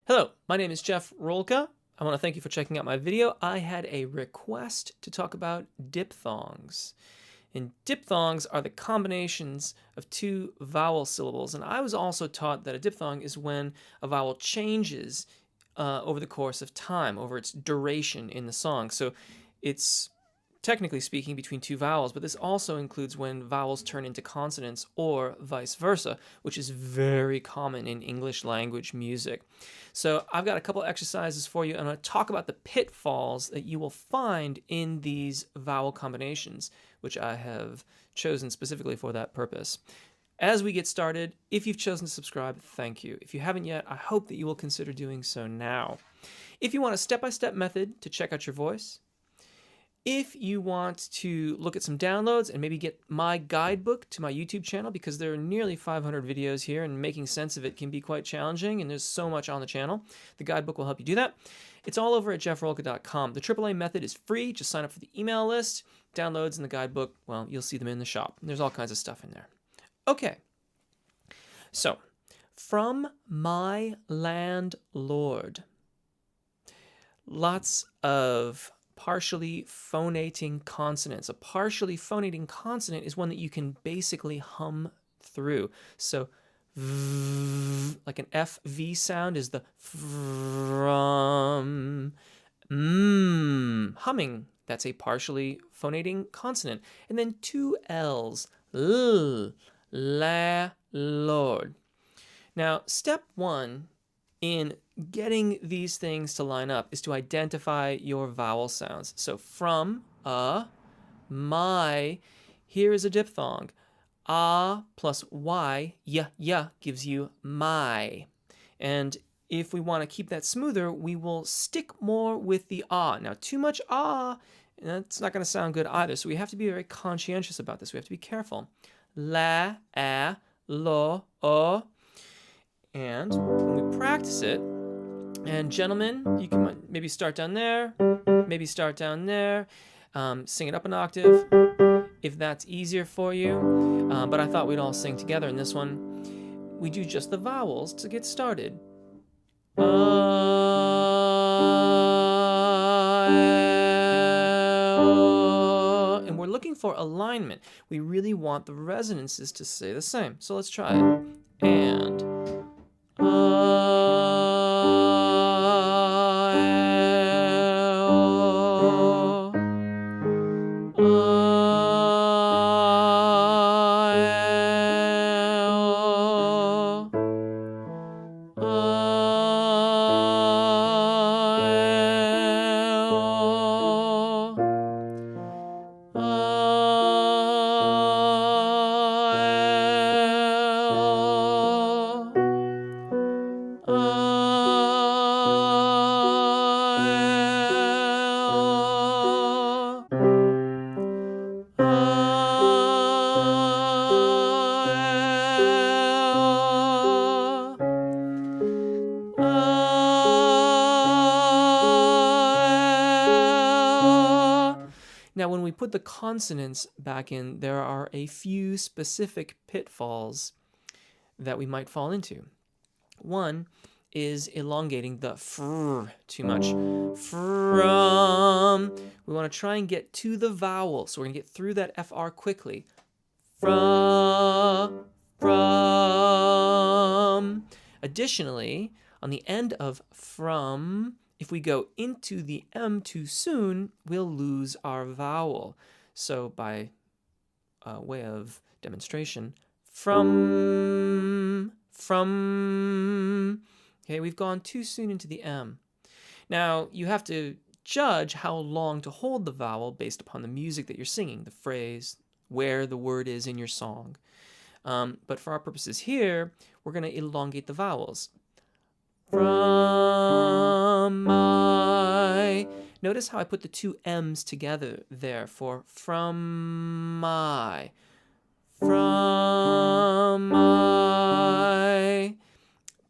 Hello, my name is Jeff Rolka. I want to thank you for checking out my video. I had a request to talk about diphthongs. And diphthongs are the combinations of two vowel syllables. And I was also taught that a diphthong is when a vowel changes over the course of time, over its duration in the song. So it's technically speaking between two vowels, but this also includes when vowels turn into consonants or vice versa, which is very common in English language music. So I've got a couple exercises for you, and I'm going to talk about the pitfalls that you will find in these vowel combinations, which I have chosen specifically for that purpose. As we get started, if you've chosen to subscribe, thank you. If you haven't yet, I hope that you will consider doing so now. If you want a step-by-step method to check out your voice, if you want to look at some downloads and maybe get my guidebook to my YouTube channel, because there are nearly 500 videos here and making sense of it can be quite challenging and there's so much on the channel, the guidebook will help you do that. It's all over at jeffrolka.com. The AAA method is free. Just sign up for the email list. Downloads and the guidebook, well, you'll see them in the shop. There's all kinds of stuff in there. Okay, so from my landlord, lots of partially phonating consonants. A partially phonating consonant is one that you can basically hum through. So like an FV sound is the from. Humming, that's a partially phonating consonant. And then two L's, la, lord. Now, step one in getting these things to line up is to identify your vowel sounds. So from, my, here is a diphthong. Plus y, gives you my. And if we want to keep that smoother, we will stick more with the Now, too much that's not going to sound good either. So we have to be very conscientious about this. We have to be careful. La, lo, and when we practice it, and gentlemen, you can maybe start down there, maybe start down there, sing it up an octave if that's easier for you. But I thought we'd all sing together in this one. We do just the vowels to get started. And we're looking for alignment. We really want the resonances to stay the same. So let's try it. And Now, when we put the consonants back in, there are a few specific pitfalls that we might fall into. One is elongating the fr too much. From. We want to try and get to the vowel, so we're going to get through that FR quickly. From. Additionally, on the end of from, if we go into the M too soon, we'll lose our vowel. So by way of demonstration, from. Okay, we've gone too soon into the M. Now, you have to judge how long to hold the vowel based upon the music that you're singing, the phrase, where the word is in your song. But for our purposes here, we're going to elongate the vowels. From my. Notice how I put the two M's together there for from my. From my.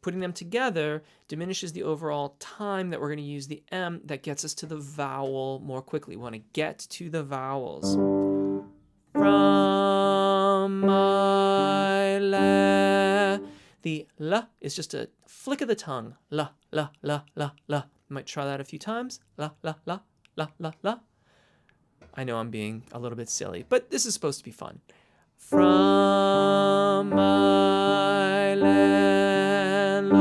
Putting them together diminishes the overall time that we're going to use the M that gets us to the vowel more quickly. We want to get to the vowels. From my la. The L is just a flick of the tongue. La, la, la, la, la. You might try that a few times. La, la, la, la, la, la. I know I'm being a little bit silly, but this is supposed to be fun. From my landlord.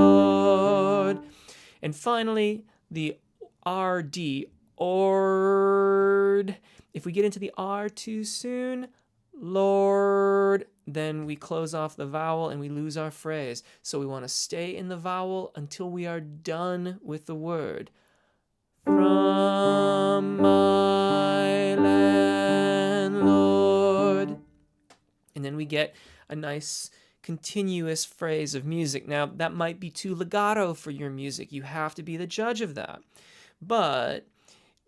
And finally, the RD, ord. If we get into the R too soon, Lord, then we close off the vowel and we lose our phrase. So we want to stay in the vowel until we are done with the word. From my landlord. And then we get a nice continuous phrase of music. Now, that might be too legato for your music. You have to be the judge of that. But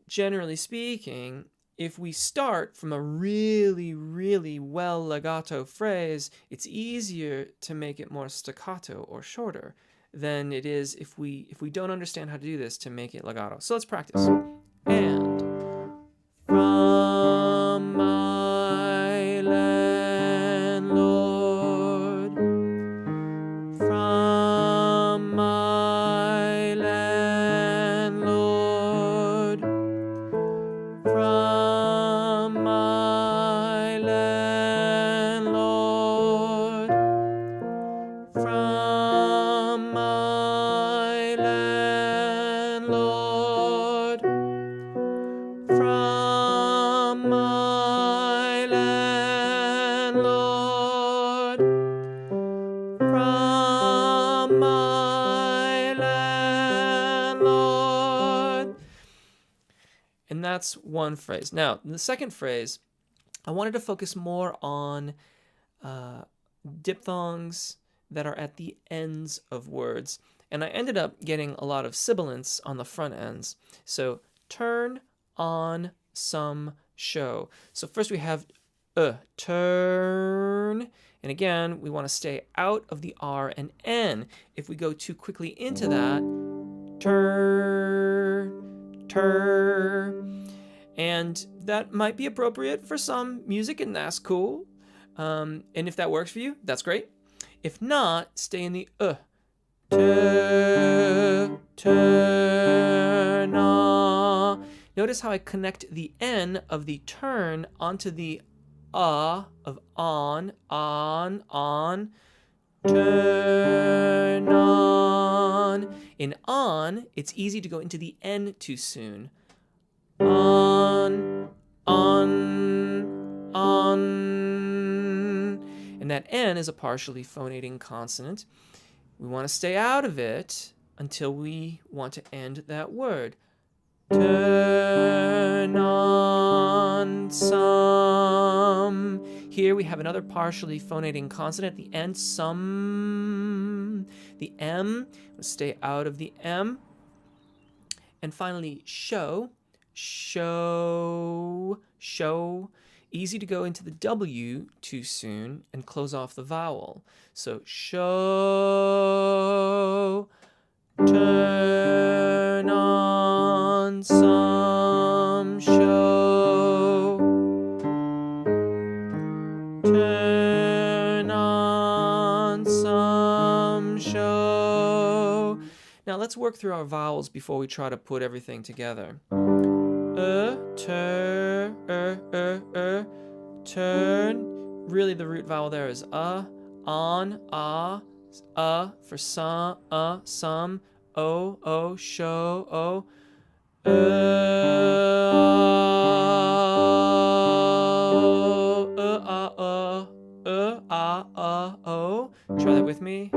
generally speaking, if we start from a really, really well legato phrase, it's easier to make it more staccato or shorter than it is if we don't understand how to do this to make it legato. So let's practice. And from my landlord, from my landlord, from my landlord, from my landlord, from my landlord, from my landlord. And that's one phrase. Now, in the second phrase, I wanted to focus more on diphthongs that are at the ends of words. And I ended up getting a lot of sibilants on the front ends. So turn, on, some, show. So first we have turn. And again, we want to stay out of the R and N. If we go too quickly into that, turn, turn. And that might be appropriate for some music, and that's cool. And if that works for you, that's great. If not, stay in the turn on. Notice how I connect the N of the turn onto the of on, turn on. In on, it's easy to go into the N too soon. On. And that N is a partially phonating consonant. We want to stay out of it until we want to end that word. Turn on some. Here we have another partially phonating consonant at the end, some. The M, let's stay out of the M. And finally, show. Show. Easy to go into the W too soon and close off the vowel. So show, turn on some show, turn on some show. Now let's work through our vowels before we try to put everything together. Turn. Really, the root vowel there is on, for some, show, Try that with me.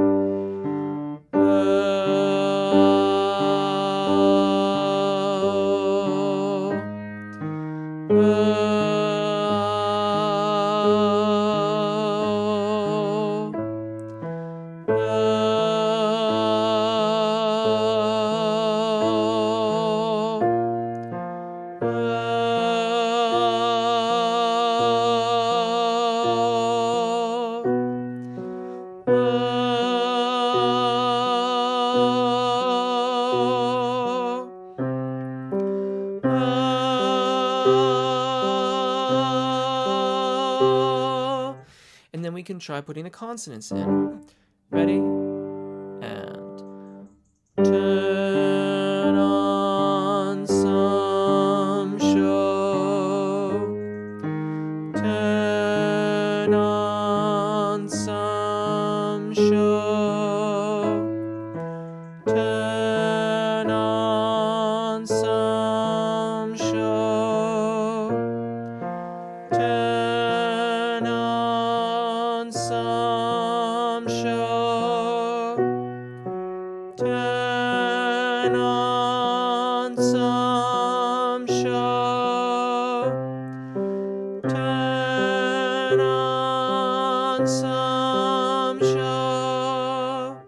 And then we can try putting the consonants in. Ready? Turn on some show. Turn on some show.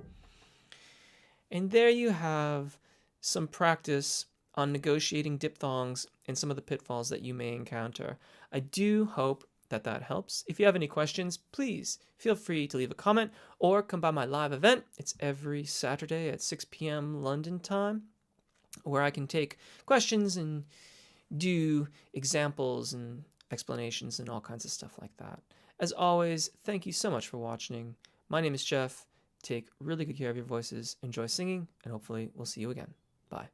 And there you have some practice on negotiating diphthongs and some of the pitfalls that you may encounter. I do hope that that helps. If you have any questions, please feel free to leave a comment or come by my live event. It's every Saturday at 6 p.m. London time, where I can take questions and do examples and explanations and all kinds of stuff like that. As always, thank you so much for watching. My name is Jeff. Take really good care of your voices, enjoy singing, and hopefully we'll see you again. Bye.